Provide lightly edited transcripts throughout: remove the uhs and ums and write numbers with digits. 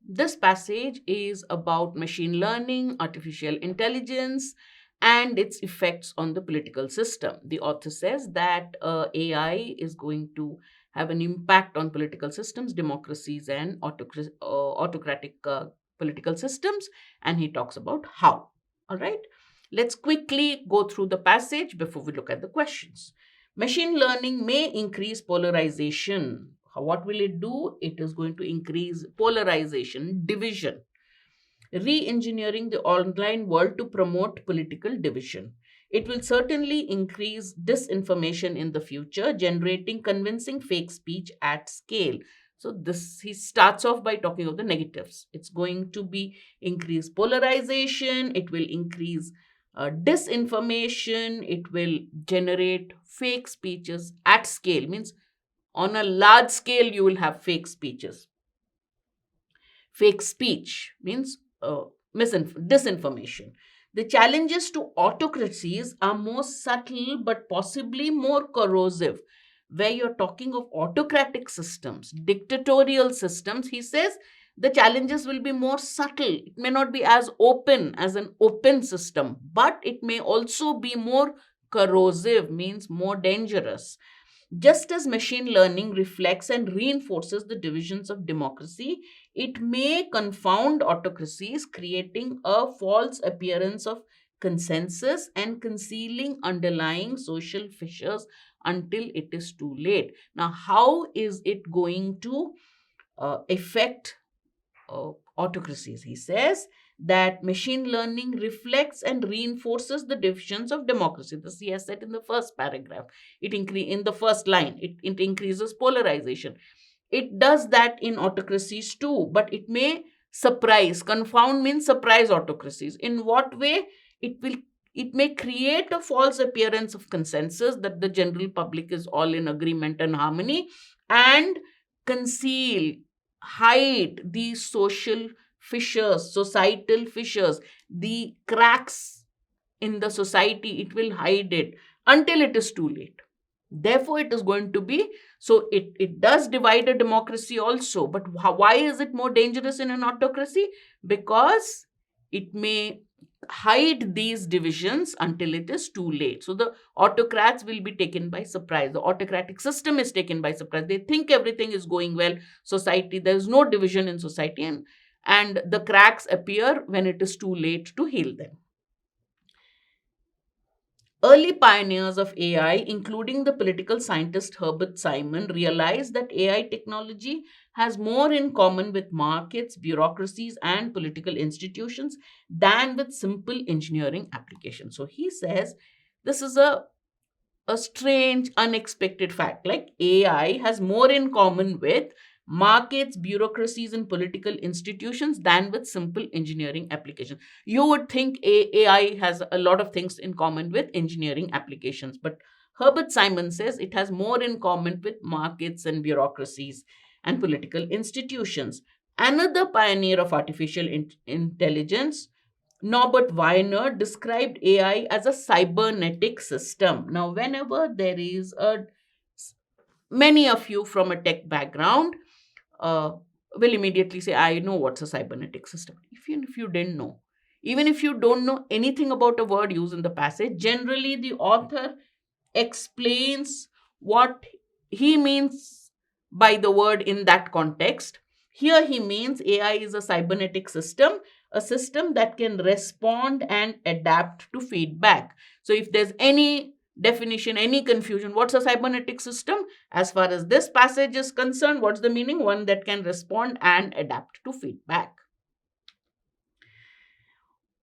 This passage is about machine learning, artificial intelligence, and its effects on the political system. The author says that AI is going to have an impact on political systems, democracies, and autocratic political systems, and he talks about how. All right, let's quickly go through the passage before we look at the questions. Machine learning may increase polarization. What will it do? It is going to increase polarization, division, re engineering the online world to promote political division. It will certainly increase disinformation in the future, generating convincing fake speech at scale. So this he starts off by talking of the negatives. It's going to be increase polarization. It will increase disinformation. It will generate fake speeches at scale. Means on a large scale you will have fake speeches. Fake speech means disinformation. The challenges to autocracies are more subtle but possibly more corrosive. Where you're talking of autocratic systems, dictatorial systems, he says the challenges will be more subtle. It may not be as open as an open system, but it may also be more corrosive, means more dangerous. Just as machine learning reflects and reinforces the divisions of democracy, it may confound autocracies, creating a false appearance of consensus and concealing underlying social fissures until it is too late. Now, how is it going to affect autocracies? He says that machine learning reflects and reinforces the divisions of democracy. This he has said in the first paragraph. In the first line, it increases polarization. It does that in autocracies too, but it may confound means surprise autocracies. In what way? It may create a false appearance of consensus that the general public is all in agreement and harmony, and conceal, hide these social fissures, societal fissures, the cracks in the society. It will hide it until it is too late. Therefore, it is going to be so. It does divide a democracy also, but why is it more dangerous in an autocracy? Because it may hide these divisions until it is too late. So the autocrats will be taken by surprise. The autocratic system is taken by surprise. They think everything is going well. Society, there is no division in society, and the cracks appear when it is too late to heal them. Early pioneers of AI, including the political scientist Herbert Simon, realized that AI technology has more in common with markets, bureaucracies, and political institutions than with simple engineering applications. So he says this is a strange, unexpected fact. Like AI has more in common with markets, bureaucracies, and political institutions than with simple engineering applications. You would think AI has a lot of things in common with engineering applications, but Herbert Simon says it has more in common with markets and bureaucracies and political institutions. Another pioneer of artificial intelligence, Norbert Wiener, described AI as a cybernetic system. Now, whenever there is many of you from a tech background uh, will immediately say, I know what's a cybernetic system. Even if you didn't know, even if you don't know anything about a word used in the passage, generally the author explains what he means by the word in that context. Here he means AI is a cybernetic system, a system that can respond and adapt to feedback. So if there's any definition, any confusion, what's a cybernetic system? As far as this passage is concerned, what's the meaning? One that can respond and adapt to feedback.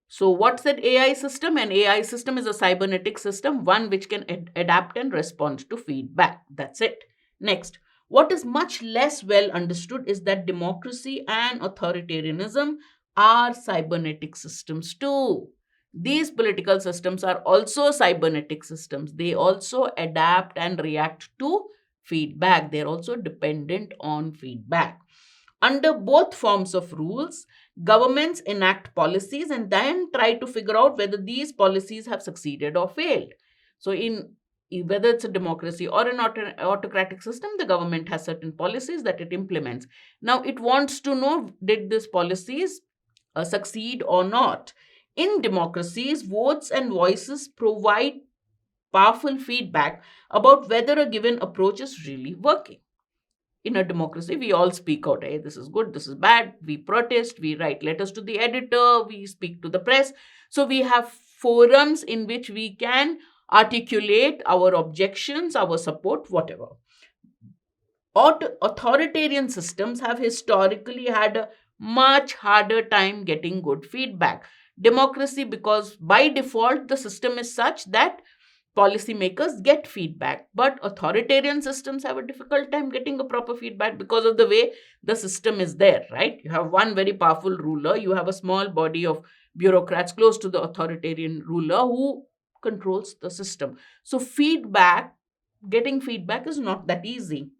So, what's that AI system? An AI system is a cybernetic system, one which can adapt and respond to feedback. That's it. Next, what is much less well understood is that democracy and authoritarianism are cybernetic systems too. These political systems are also cybernetic systems. They also adapt and react to feedback. They're also dependent on feedback. Under both forms of rules, governments enact policies and then try to figure out whether these policies have succeeded or failed. So, in whether it's a democracy or an autocratic system, the government has certain policies that it implements. Now, it wants to know, did these policies succeed or not? In democracies, votes and voices provide powerful feedback about whether a given approach is really working. In a democracy, we all speak out. Hey, this is good, this is bad. We protest, we write letters to the editor, we speak to the press. So we have forums in which we can articulate our objections, our support, whatever. Authoritarian systems have historically had a much harder time getting good feedback. Democracy, because by default the system is such that policymakers get feedback, but authoritarian systems have a difficult time getting a proper feedback because of the way the system is there, right? You have one very powerful ruler, you have a small body of bureaucrats close to the authoritarian ruler who controls the system. So getting feedback is not that easy.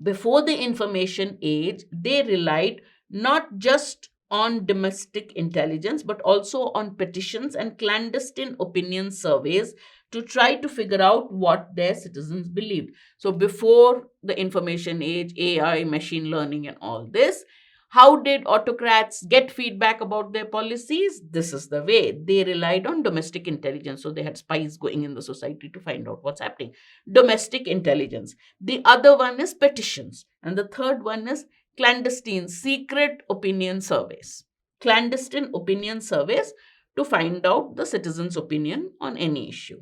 Before the information age, they relied not just on domestic intelligence, but also on petitions and clandestine opinion surveys to try to figure out what their citizens believed. So, before the information age, AI, machine learning, and all this, how did autocrats get feedback about their policies? This is the way. They relied on domestic intelligence. So, they had spies going in the society to find out what's happening. Domestic intelligence. The other one is petitions. And the third one is clandestine, secret opinion surveys. Clandestine opinion surveys to find out the citizen's opinion on any issue.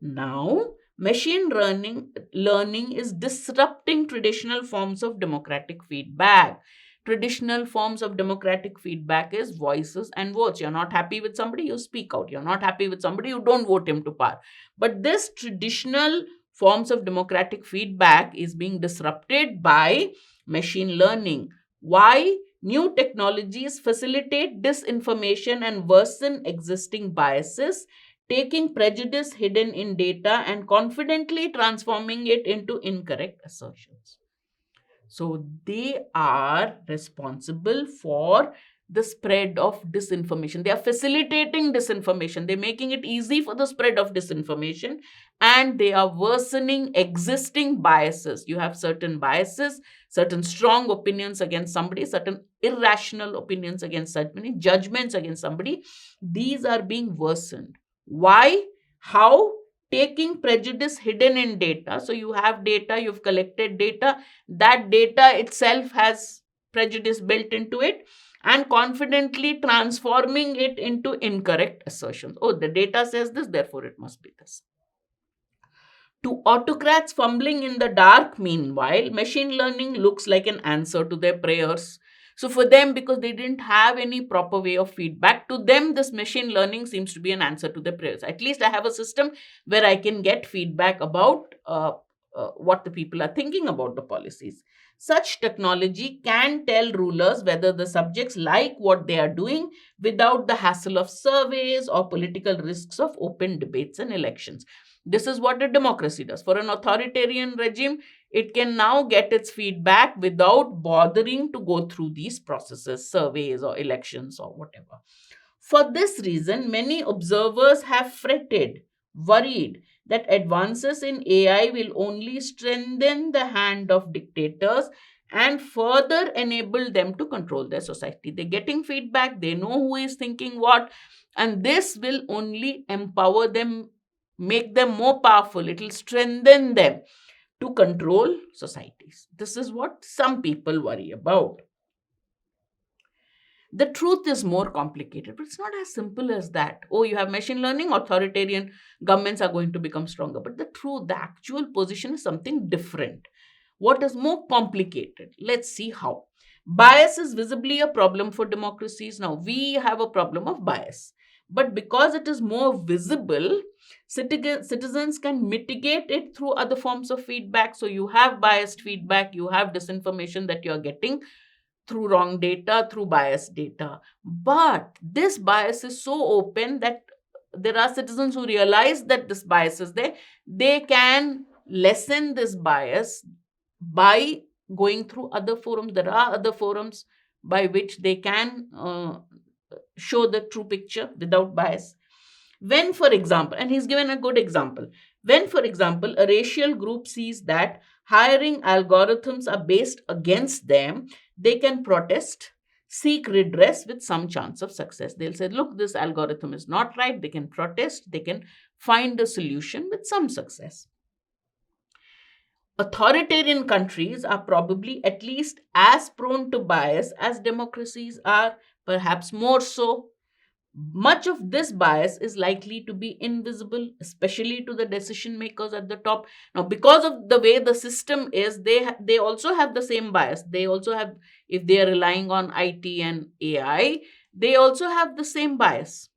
Now, machine learning is disrupting traditional forms of democratic feedback. Traditional forms of democratic feedback is voices and votes. You're not happy with somebody, you speak out. You're not happy with somebody, you don't vote him to power. But this traditional forms of democratic feedback is being disrupted by machine learning. Why? New technologies facilitate disinformation and worsen existing biases, taking prejudice hidden in data and confidently transforming it into incorrect assertions. So they are responsible for the spread of disinformation. They are facilitating disinformation. They're making it easy for the spread of disinformation, and they are worsening existing biases. You have certain biases, certain strong opinions against somebody, certain irrational opinions against somebody, judgments against somebody. These are being worsened. Why? How? Taking prejudice hidden in data. So you have data, you've collected data, that data itself has prejudice built into it, and confidently transforming it into incorrect assertions. Oh, the data says this, therefore it must be this. To autocrats fumbling in the dark, meanwhile, machine learning looks like an answer to their prayers. So for them, because they didn't have any proper way of feedback, to them, this machine learning seems to be an answer to their prayers. At least I have a system where I can get feedback about what the people are thinking about the policies. Such technology can tell rulers whether the subjects like what they are doing without the hassle of surveys or political risks of open debates and elections. This is what a democracy does. For an authoritarian regime, it can now get its feedback without bothering to go through these processes, surveys or elections or whatever. For this reason, many observers have fretted, worried that advances in AI will only strengthen the hand of dictators and further enable them to control their society. They're getting feedback, they know who is thinking what, and this will only empower them, make them more powerful. It will strengthen them to control societies. This is what some people worry about. The truth is more complicated, but it's not as simple as that. Oh, you have machine learning, authoritarian governments are going to become stronger. But the truth, the actual position is something different. What is more complicated? Let's see how. Bias is visibly a problem for democracies. Now, we have a problem of bias. But because it is more visible, citizens can mitigate it through other forms of feedback. So you have biased feedback, you have disinformation that you're getting through wrong data, through biased data. But this bias is so open that there are citizens who realize that this bias is there. They can lessen this bias by going through other forums. There are other forums by which they can show the true picture without bias. When, for example, and he's given a good example, When, for example, a racial group sees that hiring algorithms are based against them, they can protest, seek redress with some chance of success. They'll say, look, this algorithm is not right. They can protest, they can find a solution with some success. Authoritarian countries are probably at least as prone to bias as democracies are, perhaps more so. Much of this bias is likely to be invisible, especially to the decision makers at the top. Now, because of the way the system is, they also have the same bias. They also have, if they are relying on IT and AI, they also have the same bias,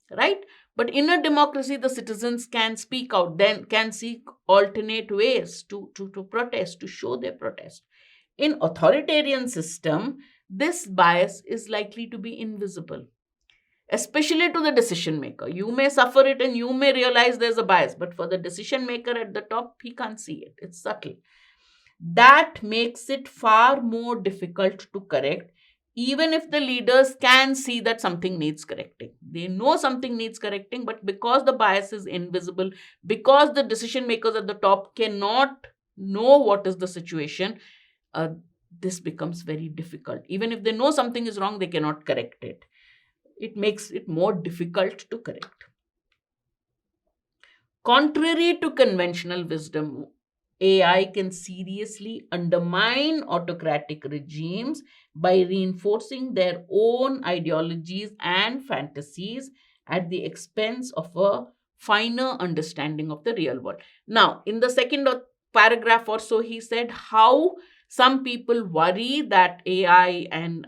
right? But in a democracy, the citizens can speak out, then can seek alternate ways to protest, to show their protest. In authoritarian system, this bias is likely to be invisible, especially to the decision maker. You may suffer it and you may realize there's a bias, but for the decision maker at the top, he can't see it. It's subtle. That makes it far more difficult to correct, even if the leaders can see that something needs correcting. They know something needs correcting, but because the bias is invisible, because the decision makers at the top cannot know what is the situation, uh, this becomes very difficult. Even if they know something is wrong, they cannot correct it. It makes it more difficult to correct. Contrary to conventional wisdom, AI can seriously undermine autocratic regimes by reinforcing their own ideologies and fantasies at the expense of a finer understanding of the real world. Now, in the second paragraph or so, he said how some people worry that AI and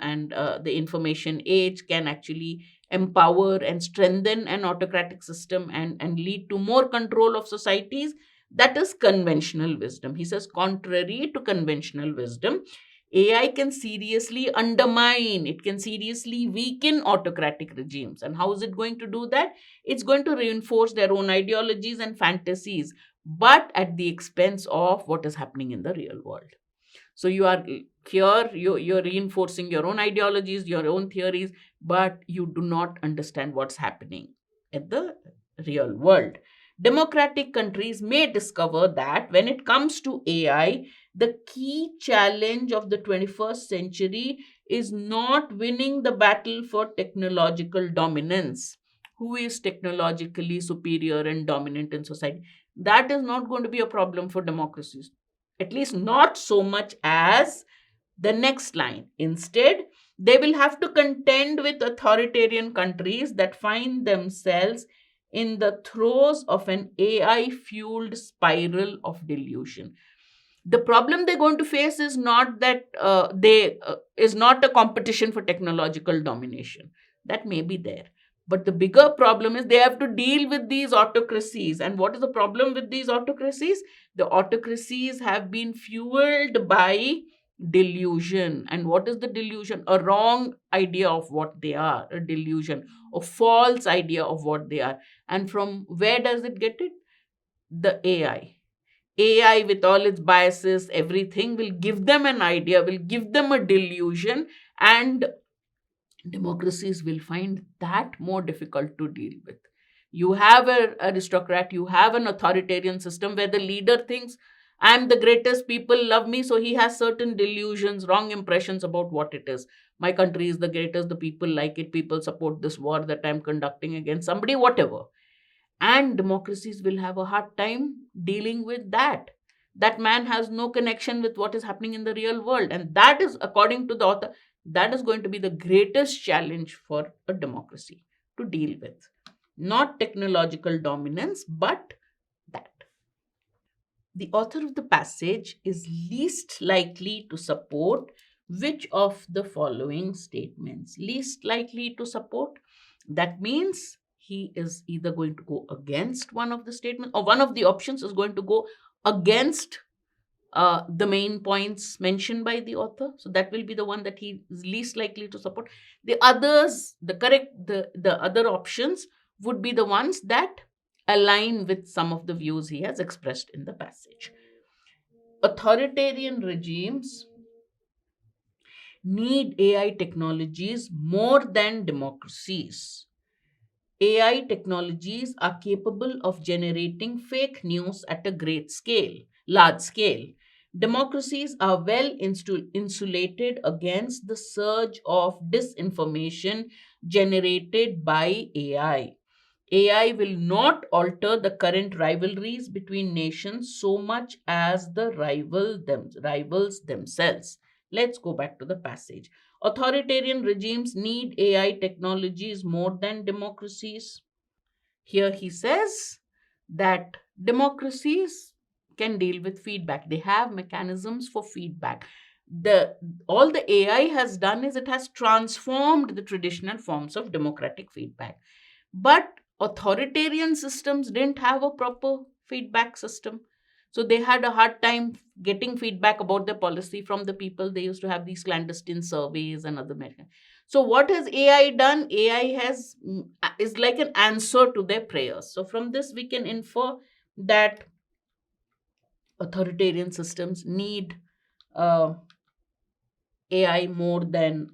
the information age can actually empower and strengthen an autocratic system and lead to more control of societies. That is conventional wisdom. He says, contrary to conventional wisdom, AI can seriously undermine, it can seriously weaken autocratic regimes. And how is it going to do that? It's going to reinforce their own ideologies and fantasies, but at the expense of what is happening in the real world. So you are here, you're reinforcing your own ideologies, your own theories, but you do not understand what's happening in the real world. Democratic countries may discover that when it comes to AI, the key challenge of the 21st century is not winning the battle for technological dominance. Who is technologically superior and dominant in society? That is not going to be a problem for democracies, at least not so much as the next line. Instead, they will have to contend with authoritarian countries that find themselves in the throes of an AI fueled spiral of delusion. The problem they're going to face is not that they is not a competition for technological domination. That may be there, but the bigger problem is they have to deal with these autocracies. And what is the problem with these autocracies? The autocracies have been fueled by delusion. And what is the delusion? A wrong idea of what they are, a delusion, a false idea of what they are. And from where does it get it? The AI, with all its biases, everything will give them an idea, will give them a delusion, and democracies will find that more difficult to deal with. You have an aristocrat, you have an authoritarian system where the leader thinks, I'm the greatest, people love me, so he has certain delusions, wrong impressions about what it is. My country is the greatest, the people like it, people support this war that I'm conducting against somebody, whatever. And democracies will have a hard time dealing with that. That man has no connection with what is happening in the real world. And that is, according to the author, that is going to be the greatest challenge for a democracy to deal with. Not technological dominance, but that. The author of the passage is least likely to support which of the following statements? Least likely to support. That means he is either going to go against one of the statements, or one of the options is going to go against the main points mentioned by the author. So that will be the one that he is least likely to support. The others, the other options would be the ones that align with some of the views he has expressed in the passage. Authoritarian regimes need AI technologies more than democracies. AI technologies are capable of generating fake news at a large scale. Democracies are well insulated against the surge of disinformation generated by AI. AI will not alter the current rivalries between nations so much as the rivals themselves. Let's go back to the passage. Authoritarian regimes need AI technologies more than democracies. Here he says that democracies can deal with feedback. They have mechanisms for feedback. The all the AI has done is it has transformed the traditional forms of democratic feedback. But authoritarian systems didn't have a proper feedback system. So they had a hard time getting feedback about their policy from the people. They used to have these clandestine surveys and other measures. So what has AI done? AI is like an answer to their prayers. So from this we can infer that authoritarian systems need uh, AI more than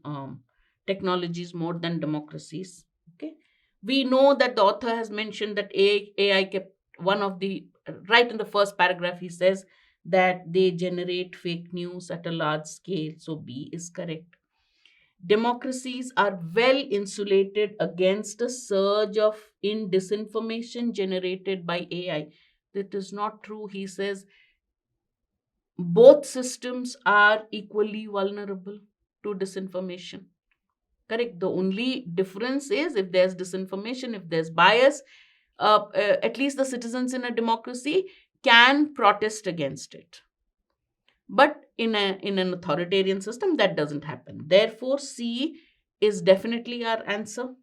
technologies more than democracies. Okay, we know that the author has mentioned that AI kept one of the right in the first paragraph. He says that they generate fake news at a large scale. So B is correct. Democracies are well insulated against a surge of disinformation generated by AI. That is not true. He says both systems are equally vulnerable to disinformation. Correct. The only difference is if there's disinformation, if there's bias, at least the citizens in a democracy can protest against it. But in an authoritarian system, that doesn't happen. Therefore, C is definitely our answer.